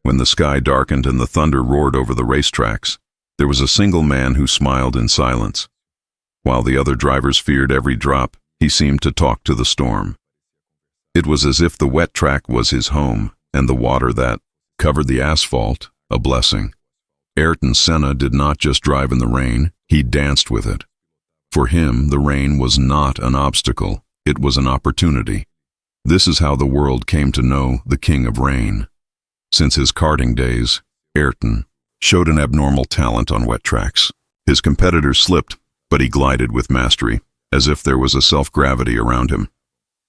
When the sky darkened and the thunder roared over the racetracks, there was a single man who smiled in silence. While the other drivers feared every drop, he seemed to talk to the storm. It was as if the wet track was his home, and the water that covered the asphalt, a blessing. Ayrton Senna did not just drive in the rain, he danced with it. For him, the rain was not an obstacle, it was an opportunity. This is how the world came to know the King of Rain. Since his karting days, Ayrton showed an abnormal talent on wet tracks. His competitors slipped, but he glided with mastery, as if there was a self-gravity around him.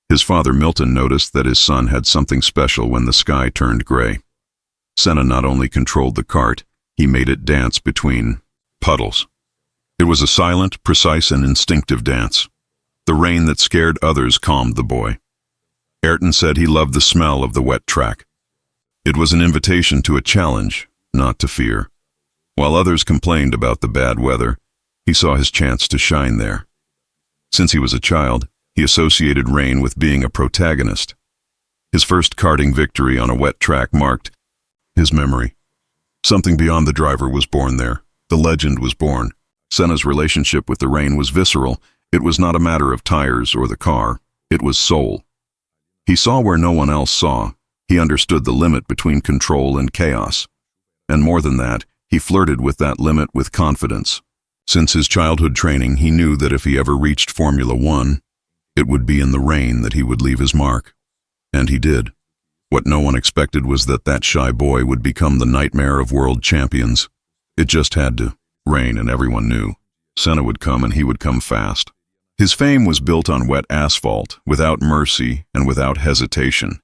His father Milton noticed that his son had something special when the sky turned gray. Senna not only controlled the kart, he made it dance between puddles. It was a silent, precise, and instinctive dance. The rain that scared others calmed the boy. Ayrton said he loved the smell of the wet track. It was an invitation to a challenge, not to fear. While others complained about the bad weather, he saw his chance to shine there. Since he was a child, he associated rain with being a protagonist. His first karting victory on a wet track marked his memory. Something beyond the driver was born there. The legend was born. Senna's relationship with the rain was visceral. It was not a matter of tires or the car. It was soul. He saw where no one else saw. He understood the limit between control and chaos. And more than that, he flirted with that limit with confidence. Since his childhood training, he knew that if he ever reached Formula One, it would be in the rain that he would leave his mark. And he did. What no one expected was that that shy boy would become the nightmare of world champions. It just had to rain, and everyone knew. Senna would come, and he would come fast. His fame was built on wet asphalt, without mercy and without hesitation.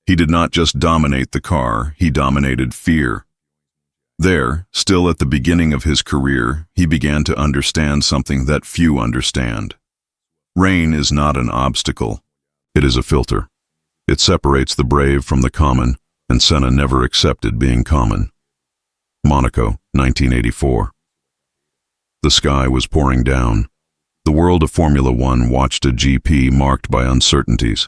He did not just dominate the car, he dominated fear. There, still at the beginning of his career, he began to understand something that few understand. Rain is not an obstacle. It is a filter. It separates the brave from the common, and Senna never accepted being common. Monaco, 1984. The sky was pouring down. The world of Formula One watched a GP marked by uncertainties.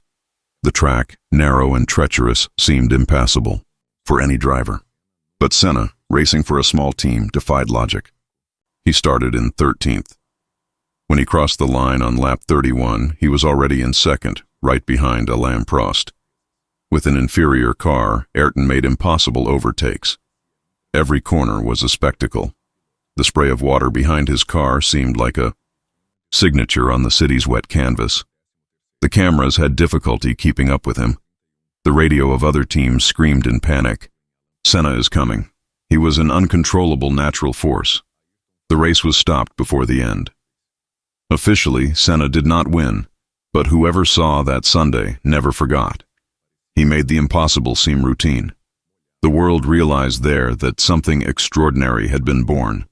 The track, narrow and treacherous, seemed impassable for any driver. But Senna, racing for a small team, defied logic. He started in 13th. When he crossed the line on lap 31, he was already in second, right behind Alain Prost. With an inferior car, Ayrton made impossible overtakes. Every corner was a spectacle. The spray of water behind his car seemed like a signature on the city's wet canvas. The cameras had difficulty keeping up with him. The radio of other teams screamed in panic. Senna is coming. He was an uncontrollable natural force. The race was stopped before the end. Officially, Senna did not win, but whoever saw that Sunday never forgot. He made the impossible seem routine. The world realized there that something extraordinary had been born.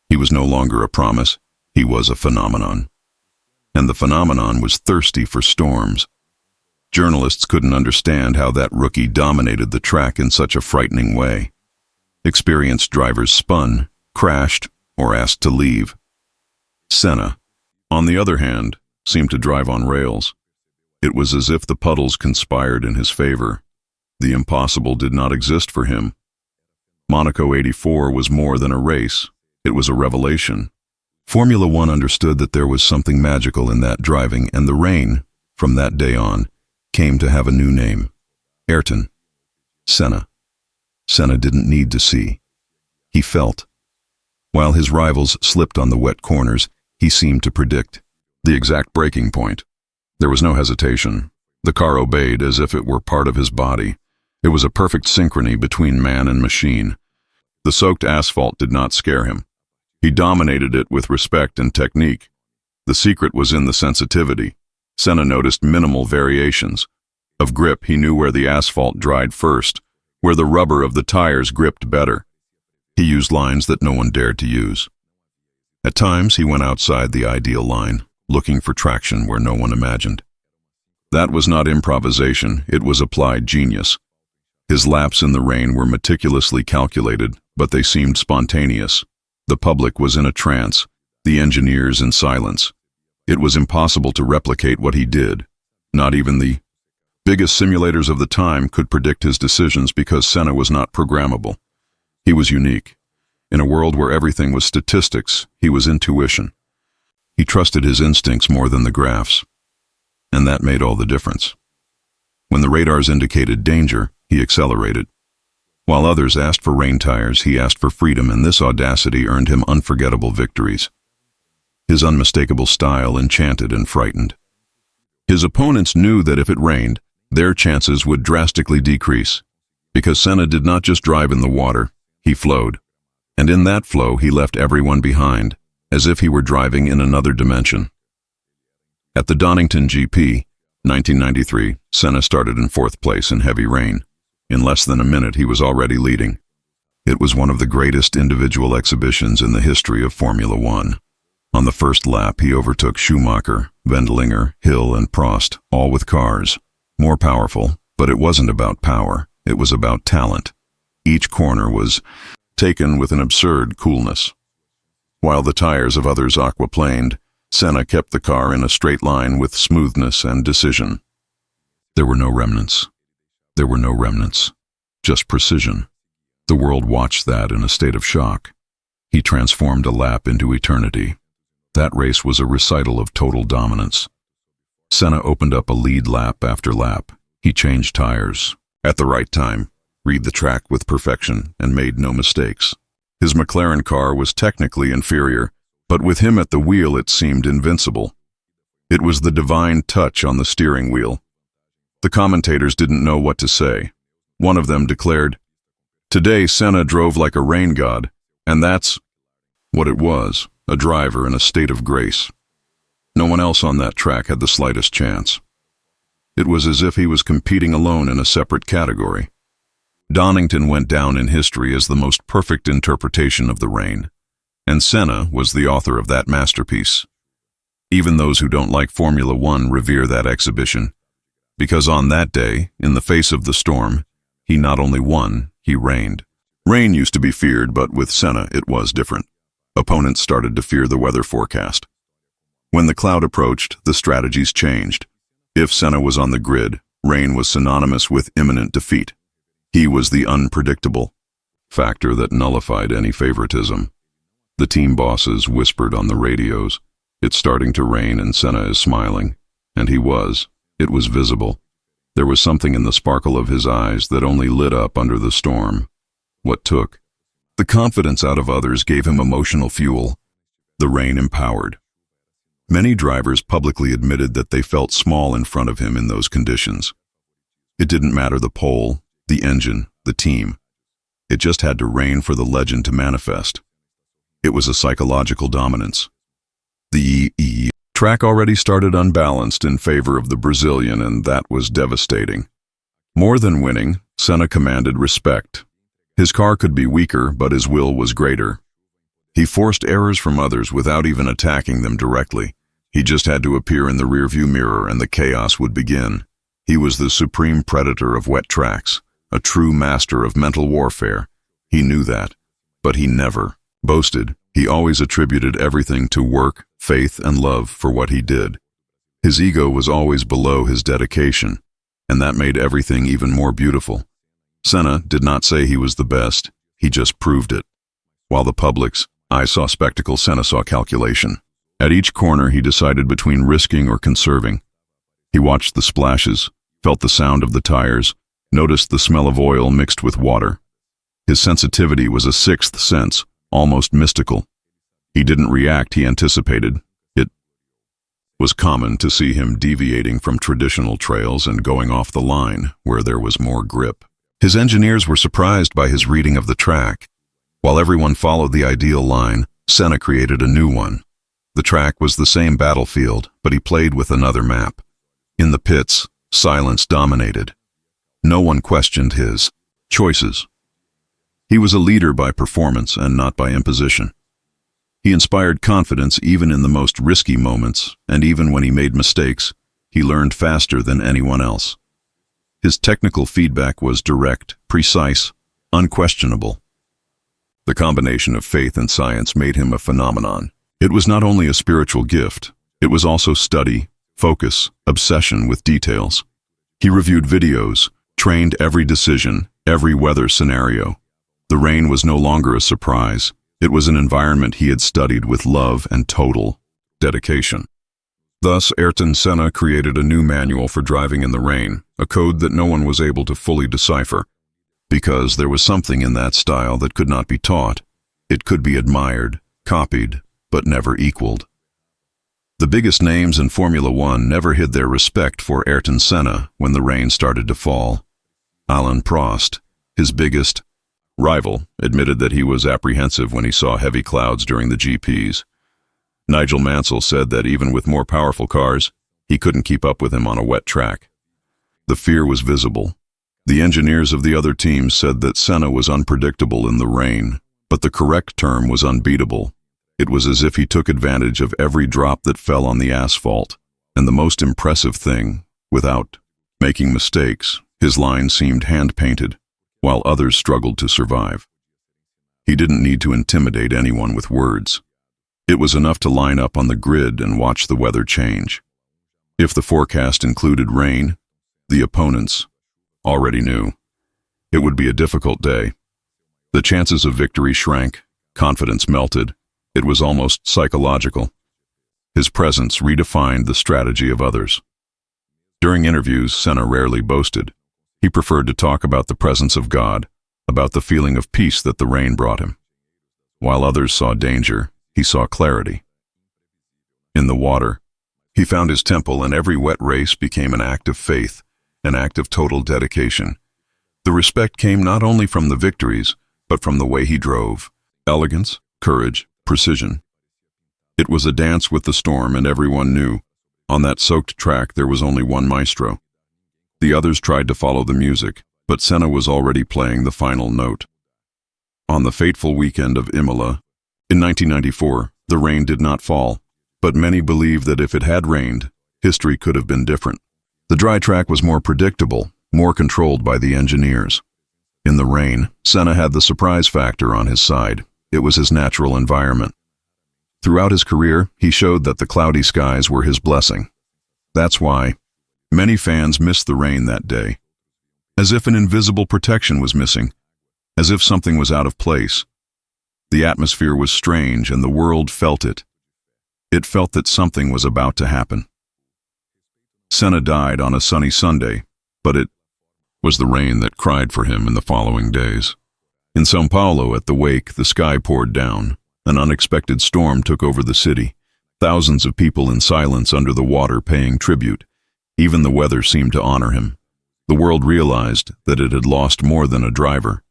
He was no longer a promise, he was a phenomenon. And the phenomenon was thirsty for storms. Journalists couldn't understand how that rookie dominated the track in such a frightening way. Experienced drivers spun, crashed, or asked to leave. Senna, on the other hand, seemed to drive on rails. It was as if the puddles conspired in his favor. The impossible did not exist for him. Monaco '84 was more than a race. It was a revelation. Formula One understood that there was something magical in that driving, and the rain, from that day on, came to have a new name. Ayrton. Senna. Senna didn't need to see. He felt. While his rivals slipped on the wet corners, he seemed to predict the exact breaking point. There was no hesitation. The car obeyed as if it were part of his body. It was a perfect synchrony between man and machine. The soaked asphalt did not scare him. He dominated it with respect and technique. The secret was in the sensitivity. Senna noticed minimal variations. Of grip, he knew where the asphalt dried first, where the rubber of the tires gripped better. He used lines that no one dared to use. At times, he went outside the ideal line, looking for traction where no one imagined. That was not improvisation, it was applied genius. His laps in the rain were meticulously calculated, but they seemed spontaneous. The public was in a trance, the engineers in silence. It was impossible to replicate what he did. Not even the biggest simulators of the time could predict his decisions because Senna was not programmable. He was unique. In a world where everything was statistics, he was intuition. He trusted his instincts more than the graphs. And that made all the difference. When the radars indicated danger, he accelerated. While others asked for rain tires, he asked for freedom, and this audacity earned him unforgettable victories. His unmistakable style enchanted and frightened. His opponents knew that if it rained, their chances would drastically decrease, because Senna did not just drive in the water, he flowed. And in that flow, he left everyone behind, as if he were driving in another dimension. At the Donington GP, 1993, Senna started in 4th place in heavy rain. In less than a minute, he was already leading. It was one of the greatest individual exhibitions in the history of Formula One. On the first lap, he overtook Schumacher, Wendlinger, Hill, and Prost, all with cars. More powerful, but it wasn't about power, it was about talent. Each corner was taken with an absurd coolness. While the tires of others aquaplaned, Senna kept the car in a straight line with smoothness and decision. There were no remnants. There were no remnants. Just precision. The world watched that in a state of shock. He transformed a lap into eternity. That race was a recital of total dominance. Senna opened up a lead lap after lap. He changed tires at the right time, read the track with perfection, and made no mistakes. His McLaren car was technically inferior, but with him at the wheel it seemed invincible. It was the divine touch on the steering wheel. The commentators didn't know what to say. One of them declared, "Today Senna drove like a rain god," and that's what it was, a driver in a state of grace. No one else on that track had the slightest chance. It was as if he was competing alone in a separate category. Donington went down in history as the most perfect interpretation of the rain, and Senna was the author of that masterpiece. Even those who don't like Formula One revere that exhibition, because on that day, in the face of the storm, he not only won, he reigned. Rain used to be feared, but with Senna it was different. Opponents started to fear the weather forecast. When the cloud approached, the strategies changed. If Senna was on the grid, rain was synonymous with imminent defeat. He was the unpredictable factor that nullified any favoritism. The team bosses whispered on the radios, "It's starting to rain and Senna is smiling." And he was. It was visible. There was something in the sparkle of his eyes that only lit up under the storm. What took the confidence out of others gave him emotional fuel. The rain empowered. Many drivers publicly admitted that they felt small in front of him in those conditions. It didn't matter the pole, the engine, the team. It just had to rain for the legend to manifest. It was a psychological dominance. The track already started unbalanced in favor of the Brazilian, and that was devastating. More than winning, Senna commanded respect. His car could be weaker, but his will was greater. He forced errors from others without even attacking them directly. He just had to appear in the rearview mirror and the chaos would begin. He was the supreme predator of wet tracks, a true master of mental warfare. He knew that, but he never boasted. He always attributed everything to work, faith, and love for what he did. His ego was always below his dedication, and that made everything even more beautiful. Senna did not say he was the best, he just proved it. While the public's eye saw spectacle, Senna saw calculation. At each corner he decided between risking or conserving. He watched the splashes, felt the sound of the tires, noticed the smell of oil mixed with water. His sensitivity was a sixth sense, almost mystical. He didn't react, he anticipated. It was common to see him deviating from traditional trails and going off the line where there was more grip. His engineers were surprised by his reading of the track. While everyone followed the ideal line, Senna created a new one. The track was the same battlefield, but he played with another map. In the pits, silence dominated. No one questioned his choices. He was a leader by performance and not by imposition. He inspired confidence even in the most risky moments, and even when he made mistakes, he learned faster than anyone else. His technical feedback was direct, precise, unquestionable. The combination of faith and science made him a phenomenon. It was not only a spiritual gift, It was also study, focus, obsession with details. He reviewed videos, trained every decision, every weather scenario. The rain was no longer a surprise. It was an environment he had studied with love and total dedication. Thus, Ayrton Senna created a new manual for driving in the rain, a code that no one was able to fully decipher. Because there was something in that style that could not be taught. It could be admired, copied, but never equaled. The biggest names in Formula One never hid their respect for Ayrton Senna when the rain started to fall. Alain Prost, his biggest rival, admitted that he was apprehensive when he saw heavy clouds during the GPs. Nigel Mansell said that even with more powerful cars, he couldn't keep up with him on a wet track. The fear was visible. The engineers of the other teams said that Senna was unpredictable in the rain, but the correct term was unbeatable. It was as if he took advantage of every drop that fell on the asphalt, and the most impressive thing, without making mistakes, his line seemed hand-painted, while others struggled to survive. He didn't need to intimidate anyone with words. It was enough to line up on the grid and watch the weather change. If the forecast included rain, the opponents already knew. It would be a difficult day. The chances of victory shrank, confidence melted. It was almost psychological. His presence redefined the strategy of others. During interviews, Senna rarely boasted. He preferred to talk about the presence of God, about the feeling of peace that the rain brought him. While others saw danger, he saw clarity. In the water, he found his temple, and every wet race became an act of faith, an act of total dedication. The respect came not only from the victories, but from the way he drove. Elegance, courage, precision. It was a dance with the storm, and everyone knew. On that soaked track there was only one maestro. The others tried to follow the music, but Senna was already playing the final note. On the fateful weekend of Imola, in 1994, the rain did not fall, but many believe that if it had rained, history could have been different. The dry track was more predictable, more controlled by the engineers. In the rain, Senna had the surprise factor on his side. It was his natural environment. Throughout his career, he showed that the cloudy skies were his blessing. That's why many fans missed the rain that day. As if an invisible protection was missing, as if something was out of place. The atmosphere was strange, and the world felt it. It felt that something was about to happen. Senna died on a sunny Sunday, but it was the rain that cried for him in the following days. In São Paulo, at the wake, the sky poured down. An unexpected storm took over the city. Thousands of people in silence under the water paying tribute. Even the weather seemed to honor him. The world realized that it had lost more than a driver.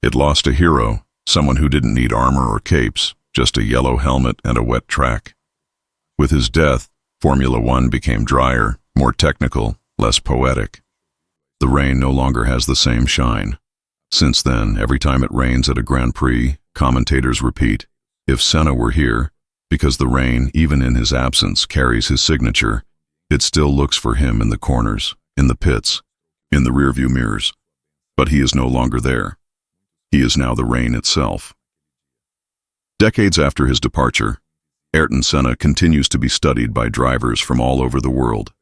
It lost a hero, someone who didn't need armor or capes, just a yellow helmet and a wet track. With his death, Formula One became drier, more technical, less poetic. The rain no longer has the same shine. Since then, every time it rains at a Grand Prix, commentators repeat, if Senna were here, because the rain, even in his absence, carries his signature, it still looks for him in the corners, in the pits, in the rearview mirrors. But he is no longer there. He is now the rain itself. Decades after his departure, Ayrton Senna continues to be studied by drivers from all over the world.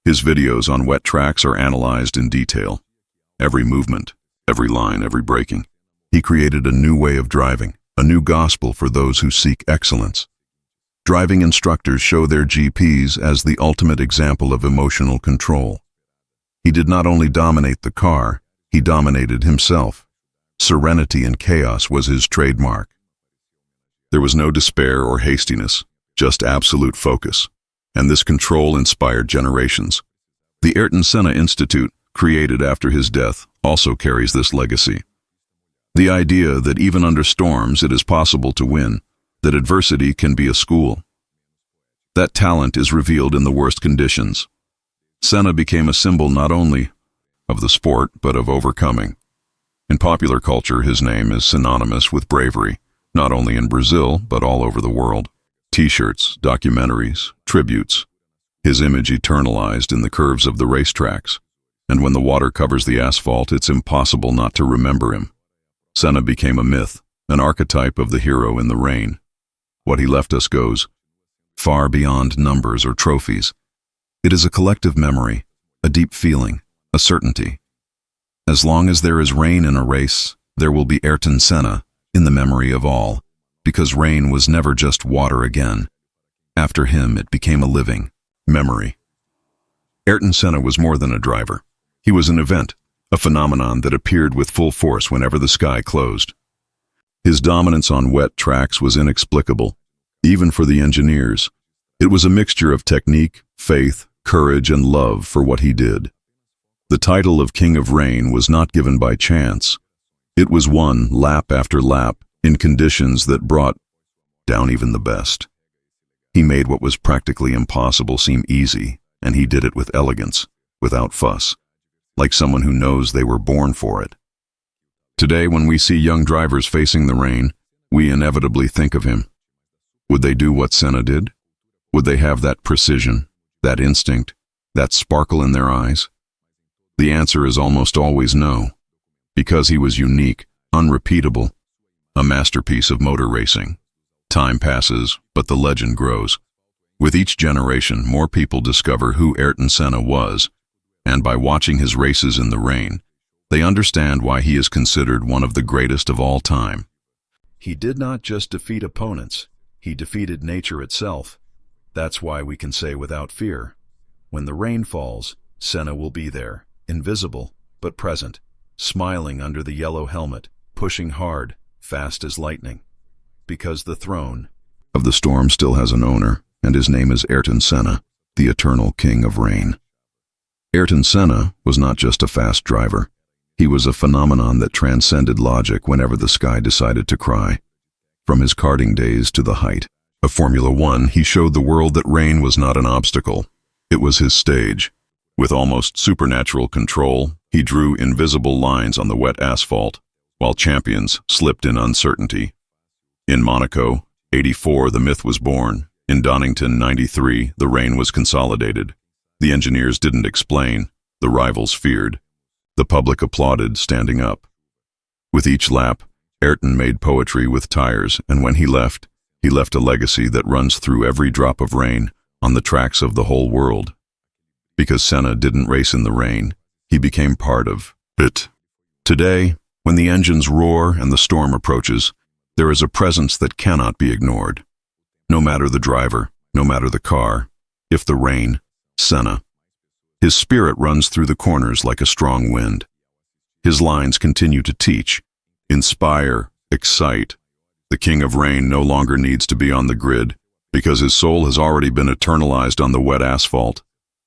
His videos on wet tracks are analyzed in detail. Every movement, every line, every braking. He created a new way of driving, a new gospel for those who seek excellence. Driving instructors show their GPs as the ultimate example of emotional control. He did not only dominate the car, he dominated himself. Serenity and chaos was his trademark. There was no despair or hastiness, just absolute focus, and this control inspired generations. The Ayrton Senna Institute, created after his death, also carries this legacy. The idea that even under storms it is possible to win, that adversity can be a school. That talent is revealed in the worst conditions. Senna became a symbol not only of the sport, but of overcoming. In popular culture, his name is synonymous with bravery, not only in Brazil, but all over the world. T-shirts, documentaries, tributes. His image eternalized in the curves of the racetracks. And when the water covers the asphalt, it's impossible not to remember him. Senna became a myth, an archetype of the hero in the rain. What he left us goes far beyond numbers or trophies. It is a collective memory, a deep feeling, a certainty. As long as there is rain in a race, there will be Ayrton Senna in the memory of all, because rain was never just water again. After him, it became a living memory. Ayrton Senna was more than a driver. He was an event, a phenomenon that appeared with full force whenever the sky closed. His dominance on wet tracks was inexplicable, even for the engineers. It was a mixture of technique, faith, courage, and love for what he did. The title of King of Rain was not given by chance. It was won lap after lap in conditions that brought down even the best. He made what was practically impossible seem easy, and he did it with elegance, without fuss, like someone who knows they were born for it. Today, when we see young drivers facing the rain, we inevitably think of him. Would they do what Senna did? Would they have that precision, that instinct, that sparkle in their eyes? The answer is almost always no, because he was unique, unrepeatable, a masterpiece of motor racing. Time passes, but the legend grows. With each generation, more people discover who Ayrton Senna was, and by watching his races in the rain, they understand why he is considered one of the greatest of all time. He did not just defeat opponents, he defeated nature itself. That's why we can say without fear, when the rain falls, Senna will be there, invisible but present, smiling under the yellow helmet, pushing hard, fast as lightning. Because the throne of the storm still has an owner, and his name is Ayrton Senna, the eternal king of rain. Ayrton Senna was not just a fast driver. He was a phenomenon that transcended logic whenever the sky decided to cry. From his karting days to the height of Formula One, he showed the world that rain was not an obstacle. It was his stage. With almost supernatural control, he drew invisible lines on the wet asphalt, while champions slipped in uncertainty. In Monaco, '84, the myth was born. In Donington, '93, the rain was consolidated. The engineers didn't explain. The rivals feared. The public applauded, standing up. With each lap, Ayrton made poetry with tires, and when he left a legacy that runs through every drop of rain on the tracks of the whole world. Because Senna didn't race in the rain, he became part of it. Today, when the engines roar and the storm approaches, there is a presence that cannot be ignored. No matter the driver, no matter the car, if the rain, Senna. His spirit runs through the corners like a strong wind. His lines continue to teach, inspire, excite. The King of Rain no longer needs to be on the grid, because his soul has already been eternalized on the wet asphalt.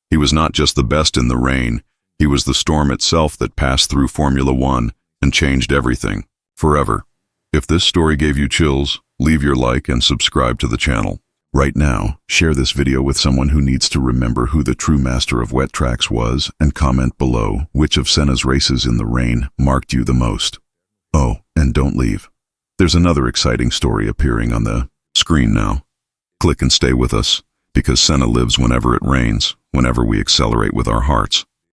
He was not just the best in the rain, he was the storm itself that passed through Formula One and changed everything, forever. If this story gave you chills, leave your like and subscribe to the channel. Right now, share this video with someone who needs to remember who the true master of wet tracks was, and comment below which of Senna's races in the rain marked you the most. Oh, and don't leave. There's another exciting story appearing on the screen now. Click and stay with us, because Senna lives whenever it rains, whenever we accelerate with our hearts.